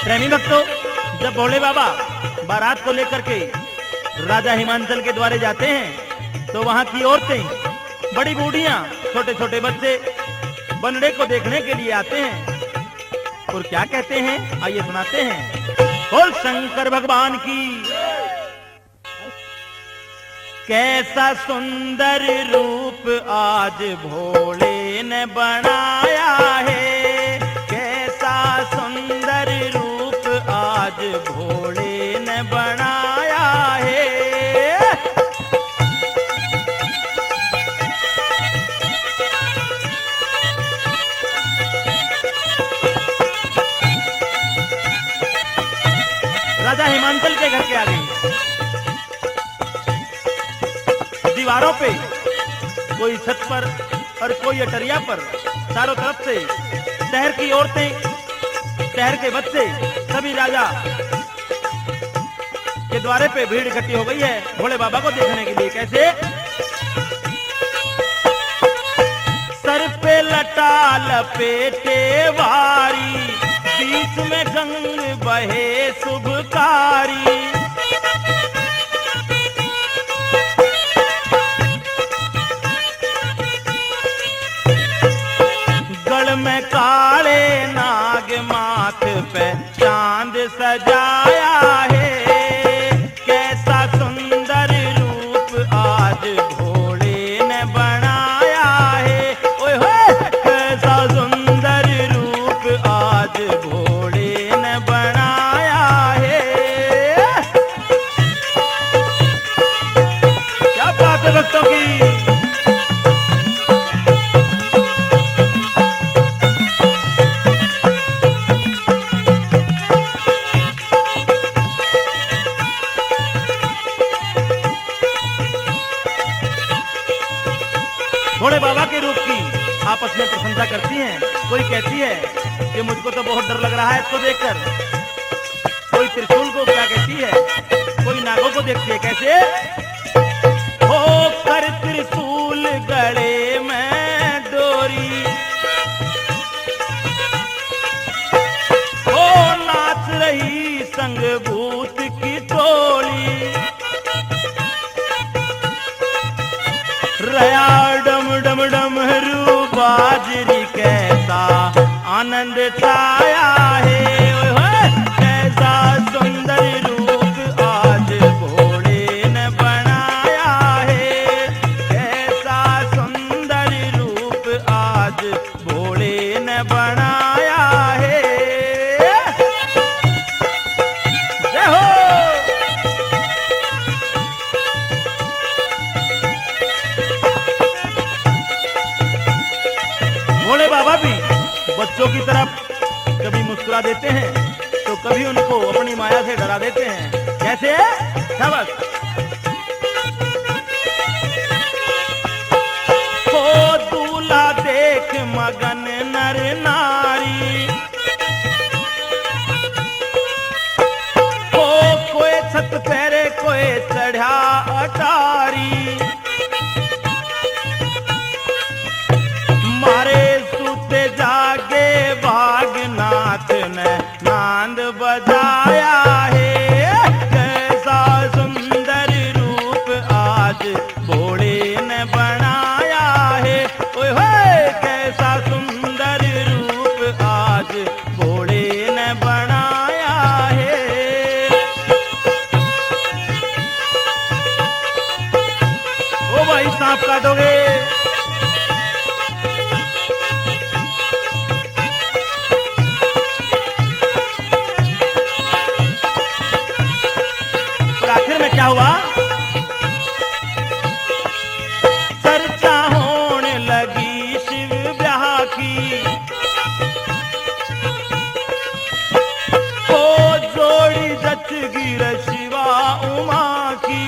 प्रेमी भक्तों, जब भोले बाबा बारात को लेकर के राजा हिमांचल के द्वारे जाते हैं तो वहां की औरतें, बड़ी बूढ़ियां, छोटे छोटे बच्चे बनड़े को देखने के लिए आते हैं और क्या कहते हैं, आइए सुनाते हैं। बोल शंकर भगवान की। कैसा सुंदर रूप आज भोले ने बनाया है, कैसा सुंदर रूप आज भोले ने बनाया है। राजा हिमांचल के घर के आगे दीवारों पे, कोई छत पर और कोई अटरिया पर, चारों तरफ से शहर की औरतें, शहर के बच्चे, सभी राजा के द्वारे पे भीड़ इकट्ठी हो गई है भोले बाबा को देखने के लिए। कैसे? सर पे लटा लपेटे वारी, बीच में गंग बहे शुभकारी। गल में काले नाग, माथ पे चांद सजाया है, कैसा सुंदर रूप आज भोले ने बनाया है। ओए होए, कैसा सुंदर रूप आज भोले ने बनाया है। क्या बात है भक्तों की। भोले बाबा के रूप की आपस में प्रशंसा करती हैं। कोई कहती है कि मुझको तो बहुत डर लग रहा है इसको देखकर। कोई त्रिशूल को क्या कहती है, कोई नागों को देखती है। कैसे? हो कर त्रिशूल गले में डोरी, हो नाच रही संग भूत की टोली। रया डम डम डमरू बाजरी, कैसा आनंद छाया है। कैसा सुंदर रूप आज भोले ने बनाया है, कैसा सुंदर रूप आज भोले ने बनाया है। जय हो। भोले बाबा भी बच्चों की तरफ कभी मुस्कुरा देते हैं तो कभी उनको अपनी माया से डरा देते हैं। कैसे? शाबाश। ओ दूल्हा देख मगन नर नारी, ओ कोई छत पैरे कोई चढ़ा अटारी। मारे सूते जागे भागनाथ ने नांद बजाया है, कैसा सुंदर रूप आज भोले ने बनाया है। ओए होए, कैसा सुंदर रूप आज भोले ने बनाया है। ओ भाई सांप काटोगे। आखिर में क्या हुआ? चर्चा होने लगी शिव ब्याह की, ओ जोड़ी जच गिर शिवा उमा की।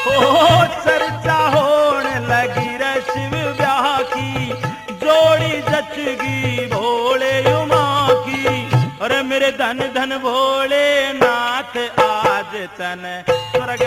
ओ चर्चा होने लगी रे शिव ब्याह की, जोड़ी जच गी भोले उमा की। अरे मेरे धन धन भोले नाथ आज तन स्वर्ग